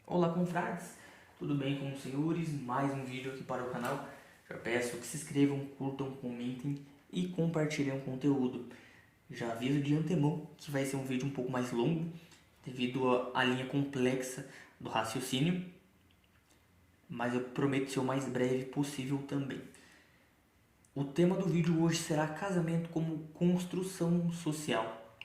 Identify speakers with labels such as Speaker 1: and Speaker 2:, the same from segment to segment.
Speaker 1: Olá, confrades, tudo bem com os senhores? Mais um vídeo aqui para o canal. Já peço que se inscrevam, curtam, comentem e compartilhem o conteúdo. Já aviso de antemão que vai ser um vídeo um pouco mais longo devido à linha complexa do raciocínio, mas eu prometo ser o mais breve possível também. O tema do vídeo hoje será casamento como construção social.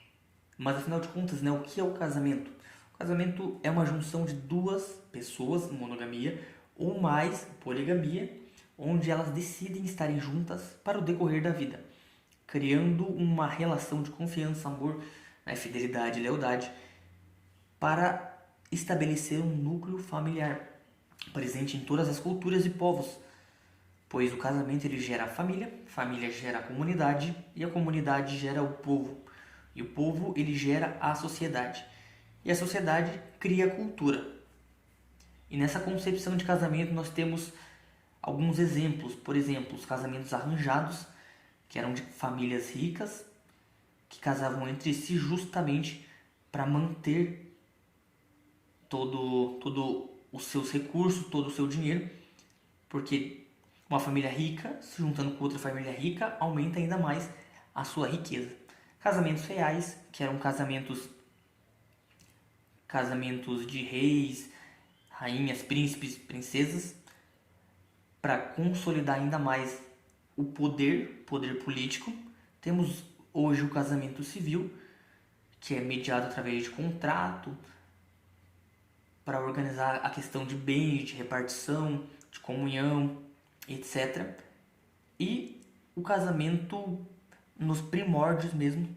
Speaker 1: Mas afinal de contas, né, o que é o casamento? O casamento é uma junção de duas pessoas, monogamia, ou mais, poligamia, onde elas decidem estarem juntas para o decorrer da vida, criando uma relação de confiança, amor, né, fidelidade e lealdade para estabelecer um núcleo familiar presente em todas as culturas e povos, pois o casamento ele gera a família, família gera a comunidade e a comunidade gera o povo. E o povo ele gera a sociedade. E a sociedade cria a cultura. E nessa concepção de casamento nós temos alguns exemplos. Por exemplo, os casamentos arranjados, que eram de famílias ricas, que casavam entre si justamente para manter todo os seus recursos, todo o seu dinheiro, porque uma família rica se juntando com outra família rica aumenta ainda mais a sua riqueza. Casamentos reais, que eram casamentos de reis, rainhas, príncipes, princesas, para consolidar ainda mais o poder político. Temos hoje o casamento civil, que é mediado através de contrato, para organizar a questão de bens, de repartição, de comunhão, etc. E o casamento nos primórdios mesmo,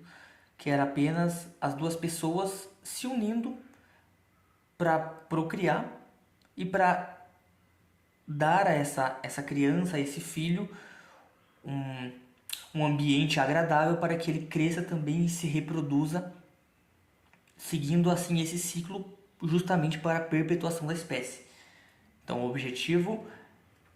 Speaker 1: que era apenas as duas pessoas se unindo para procriar e para dar a essa criança, a esse filho, um ambiente agradável para que ele cresça também e se reproduza, seguindo assim esse ciclo justamente para a perpetuação da espécie. Então o objetivo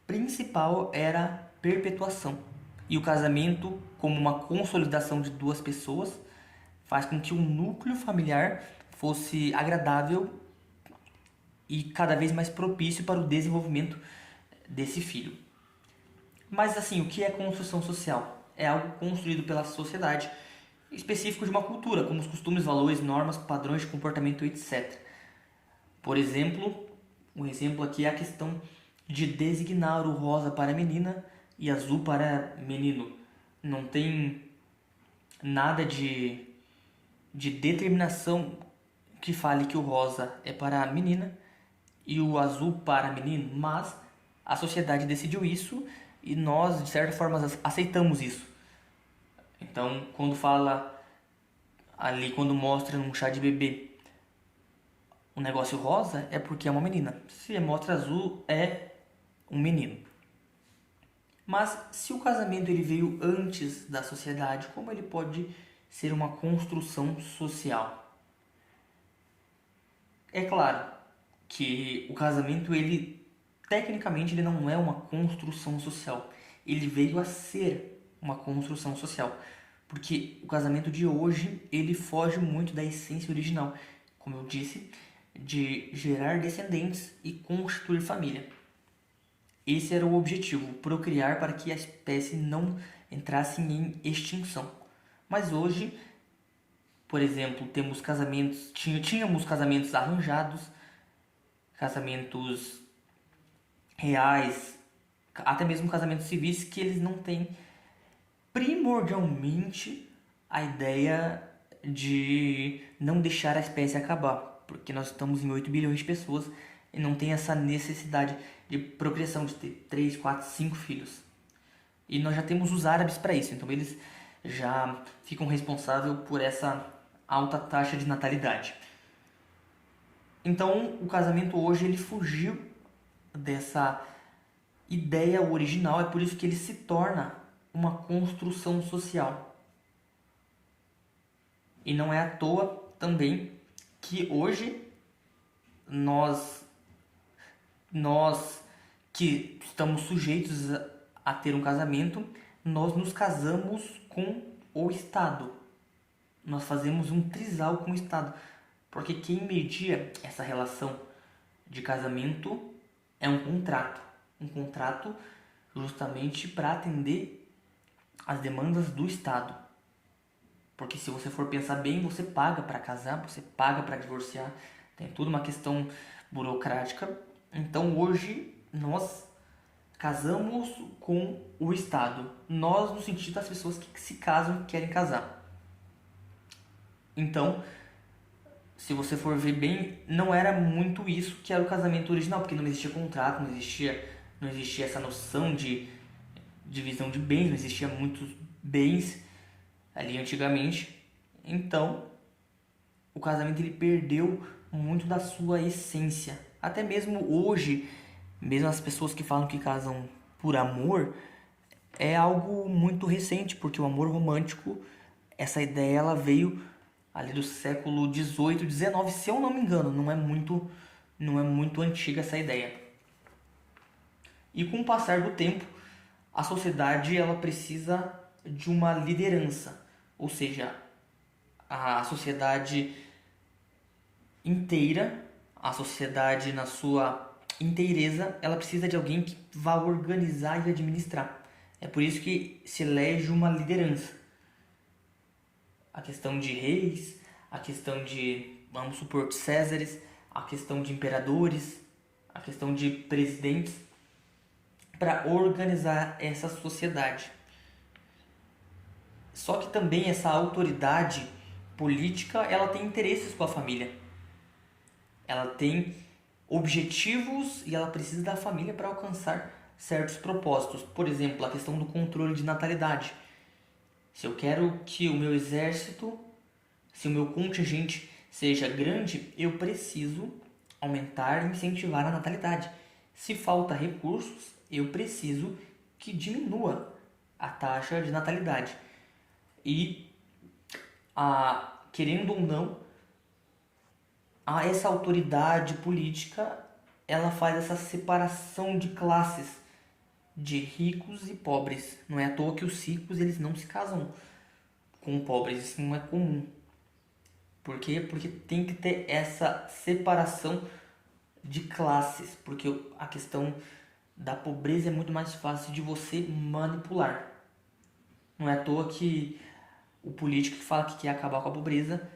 Speaker 1: principal era perpetuação. E o casamento, como uma consolidação de duas pessoas, faz com que o núcleo familiar fosse agradável e cada vez mais propício para o desenvolvimento desse filho. Mas assim, o que é construção social? É algo construído pela sociedade, específico de uma cultura, como os costumes, valores, normas, padrões de comportamento, etc. Por exemplo, um exemplo aqui é a questão de designar o rosa para menina e azul para menino. Não tem nada de determinação que fale que o rosa é para a menina e o azul para menino, mas a sociedade decidiu isso e nós, de certa forma, aceitamos isso. Então, quando fala ali, quando mostra num chá de bebê um negócio rosa, é porque é uma menina. Se mostra azul, é um menino. Mas se o casamento ele veio antes da sociedade, como ele pode ser uma construção social? É claro que o casamento ele tecnicamente ele não é uma construção social. Ele veio a ser uma construção social, porque o casamento de hoje ele foge muito da essência original, como eu disse, de gerar descendentes e constituir família. Esse era o objetivo, procriar para que a espécie não entrasse em extinção. Mas hoje, por exemplo, tínhamos casamentos arranjados, casamentos reais, até mesmo casamentos civis que eles não têm primordialmente a ideia de não deixar a espécie acabar, porque nós estamos em 8 bilhões de pessoas e não tem essa necessidade de procriação, de ter 3, 4, 5 filhos. E nós já temos os árabes para isso, então eles já ficam responsáveis por essa alta taxa de natalidade. Então, o casamento hoje ele fugiu dessa ideia original, é por isso que ele se torna uma construção social. E não é à toa também que hoje nós que estamos sujeitos a ter um casamento, nós nos casamos com o Estado. Nós fazemos um trisal com o Estado. Porque quem media essa relação de casamento é um contrato justamente para atender as demandas do Estado. Porque se você for pensar bem, você paga para casar, você paga para divorciar, tem tudo uma questão burocrática. Então hoje nós casamos com o Estado. Nós no sentido das pessoas que se casam e querem casar. Então, se você for ver bem, não era muito isso que era o casamento original, porque não existia contrato, não existia essa noção de divisão de bens, não existia muitos bens ali antigamente. Então, o casamento ele perdeu muito da sua essência. Até mesmo hoje, mesmo as pessoas que falam que casam por amor, é algo muito recente, porque o amor romântico, essa ideia ela veio ali do século 18, 19, se eu não me engano, não é muito antiga essa ideia. E com o passar do tempo, a sociedade ela precisa de uma liderança, ou seja, a sociedade inteira, a sociedade na sua inteireza, ela precisa de alguém que vá organizar e administrar. É por isso que se elege uma liderança. A questão de reis, a questão de, vamos supor, césares, a questão de imperadores, a questão de presidentes, para organizar essa sociedade. Só que também essa autoridade política, ela tem interesses com a família. Ela tem objetivos e ela precisa da família para alcançar certos propósitos. Por exemplo, a questão do controle de natalidade. Se eu quero que o meu exército, se o meu contingente seja grande, eu preciso aumentar e incentivar a natalidade. Se falta recursos, eu preciso que diminua a taxa de natalidade. E, querendo ou não, essa autoridade política ela faz essa separação de classes, de ricos e pobres. Não é à toa que os ricos eles não se casam com pobres, isso não é comum. Por quê? Porque tem que ter essa separação de classes, porque a questão da pobreza é muito mais fácil de você manipular. Não é à toa que o político que fala que quer acabar com a pobreza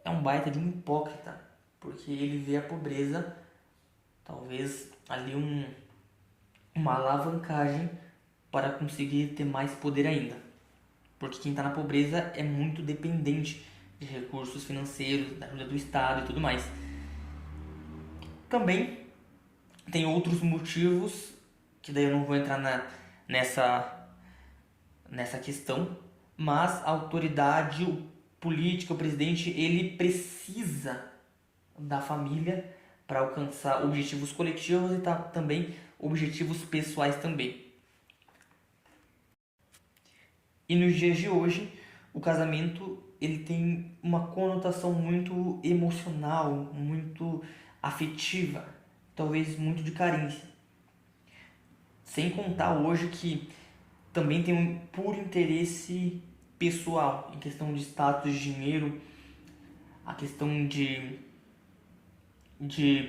Speaker 1: é um baita de um hipócrita, porque ele vê a pobreza talvez ali uma alavancagem para conseguir ter mais poder ainda. Porque quem está na pobreza é muito dependente de recursos financeiros, da ajuda do Estado e tudo mais. Também tem outros motivos, que daí eu não vou entrar nessa questão, mas a autoridade, o político, o presidente, ele precisa da família para alcançar objetivos coletivos e também objetivos pessoais também. E nos dias de hoje, o casamento ele tem uma conotação muito emocional, muito afetiva, talvez muito de carência. Sem contar hoje que também tem um puro interesse pessoal, em questão de status, de dinheiro, a questão de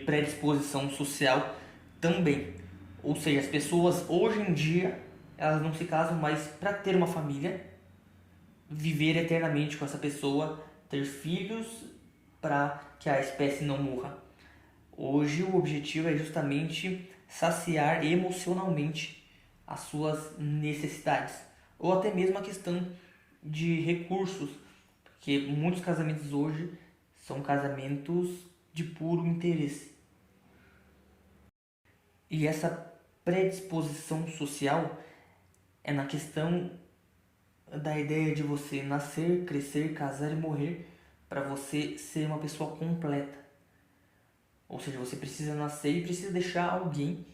Speaker 1: predisposição social também. Ou seja, as pessoas hoje em dia elas não se casam mais para ter uma família, viver eternamente com essa pessoa, ter filhos para que a espécie não morra. Hoje o objetivo é justamente saciar emocionalmente as suas necessidades, ou até mesmo a questão de recursos, porque muitos casamentos hoje são casamentos de puro interesse. E essa predisposição social é na questão da ideia de você nascer, crescer, casar e morrer para você ser uma pessoa completa. Ou seja, você precisa nascer e precisa deixar alguém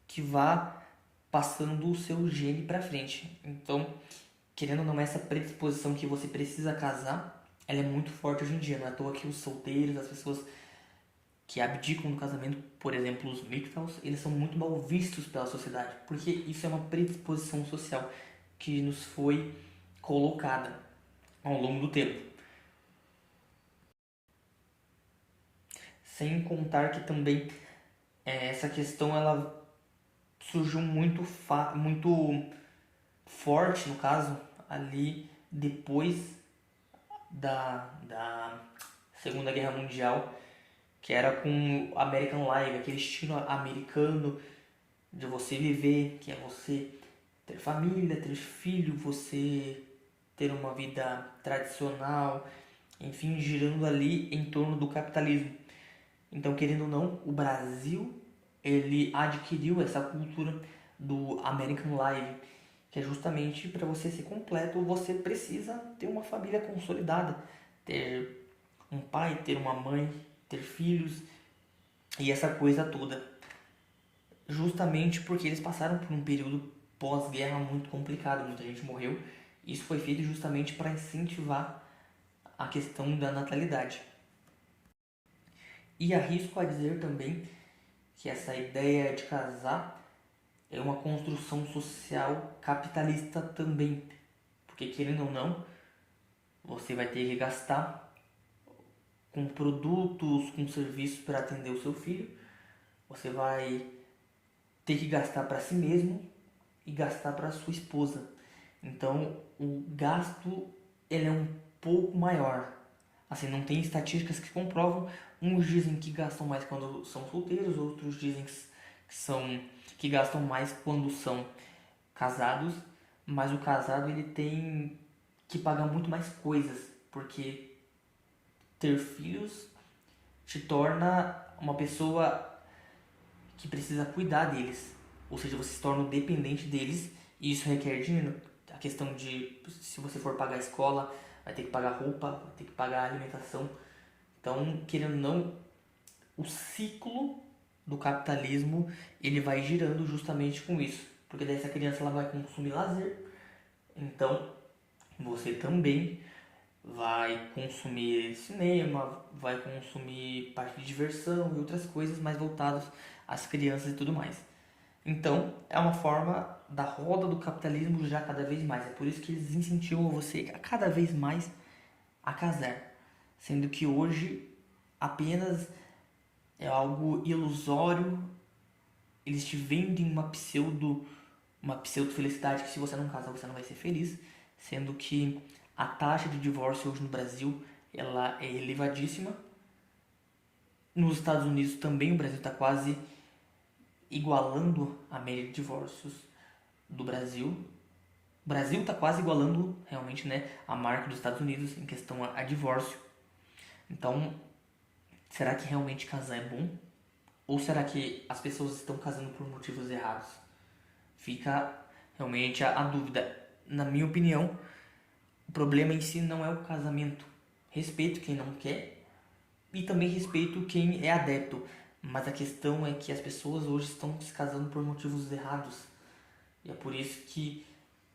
Speaker 1: que vá passando o seu gene para frente. Então, querendo ou não, essa predisposição que você precisa casar, ela é muito forte hoje em dia. Não é à toa que os solteiros, as pessoas que abdicam do casamento, por exemplo, os MGTOWs, eles são muito mal vistos pela sociedade, porque isso é uma predisposição social que nos foi colocada ao longo do tempo. Sem contar que também essa questão ela surgiu muito forte, no caso, ali depois da Segunda Guerra Mundial, que era com o American Life, aquele estilo americano de você viver, que é você ter família, ter filho, você ter uma vida tradicional, enfim, girando ali em torno do capitalismo. Então, querendo ou não, o Brasil ele adquiriu essa cultura do American Life, que é justamente para você ser completo, você precisa ter uma família consolidada, ter um pai, ter uma mãe, ter filhos e essa coisa toda. Justamente porque eles passaram por um período pós-guerra muito complicado, muita gente morreu. Isso foi feito justamente para incentivar a questão da natalidade. E arrisco a dizer também que essa ideia de casar é uma construção social capitalista também. Porque querendo ou não, você vai ter que gastar com produtos, com serviços para atender o seu filho. Você vai ter que gastar para si mesmo e gastar para sua esposa. Então, o gasto ele é um pouco maior. Assim, não tem estatísticas que comprovam. Uns dizem que gastam mais quando são solteiros, outros dizem que gastam mais quando são casados, mas o casado ele tem que pagar muito mais coisas, porque ter filhos te torna uma pessoa que precisa cuidar deles, ou seja, você se torna dependente deles e isso requer dinheiro. A questão de se você for pagar a escola, vai ter que pagar roupa, vai ter que pagar a alimentação. Então, querendo ou não, o ciclo do capitalismo ele vai girando justamente com isso, porque daí essa criança ela vai consumir lazer, então você também vai consumir cinema, vai consumir parte de diversão e outras coisas mais voltadas às crianças e tudo mais. Então, é uma forma da roda do capitalismo girar cada vez mais. É por isso que eles incentivam você a cada vez mais a casar. Sendo que hoje apenas é algo ilusório. Eles te vendem uma pseudo felicidade que se você não casar você não vai ser feliz. Sendo que a taxa de divórcio hoje no Brasil ela é elevadíssima. Nos Estados Unidos também o Brasil está quase igualando a média de divórcios do Brasil. O Brasil está quase igualando realmente, né, a marca dos Estados Unidos em questão a divórcio. Então, será que realmente casar é bom? Ou será que as pessoas estão casando por motivos errados? Fica realmente a dúvida. Na minha opinião, o problema em si não é o casamento. Respeito quem não quer e também respeito quem é adepto. Mas a questão é que as pessoas hoje estão se casando por motivos errados. E é por isso que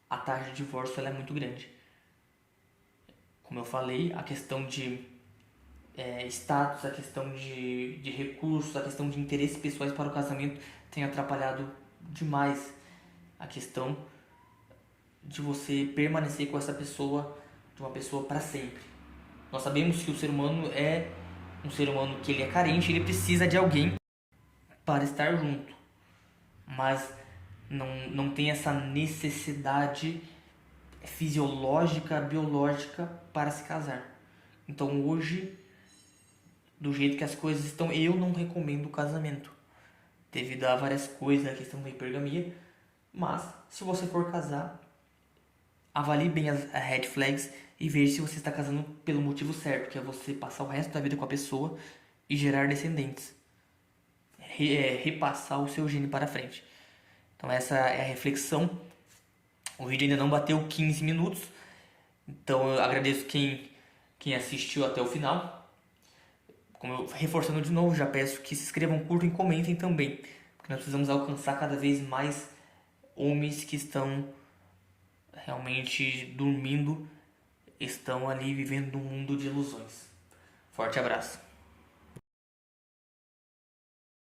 Speaker 1: a taxa de divórcio ela é muito grande. Como eu falei, a questão de status, a questão de recursos, a questão de interesses pessoais para o casamento tem atrapalhado demais a questão de você permanecer com essa pessoa, de uma pessoa para sempre. Nós sabemos que o ser humano é um ser humano que ele é carente, ele precisa de alguém para estar junto, mas não tem essa necessidade fisiológica, biológica para se casar. Então hoje, do jeito que as coisas estão, eu não recomendo o casamento, devido a várias coisas, a questão da hipergamia, mas se você for casar, avalie bem as red flags e veja se você está casando pelo motivo certo, que é você passar o resto da vida com a pessoa e gerar descendentes. Repassar o seu gene para frente. Então essa é a reflexão. O vídeo ainda não bateu 15 minutos, então eu agradeço quem assistiu até o final. Como eu, reforçando de novo, já peço que se inscrevam, curtam e comentem também, porque nós precisamos alcançar cada vez mais homens que estão realmente dormindo, estão ali vivendo um mundo de ilusões. Forte abraço.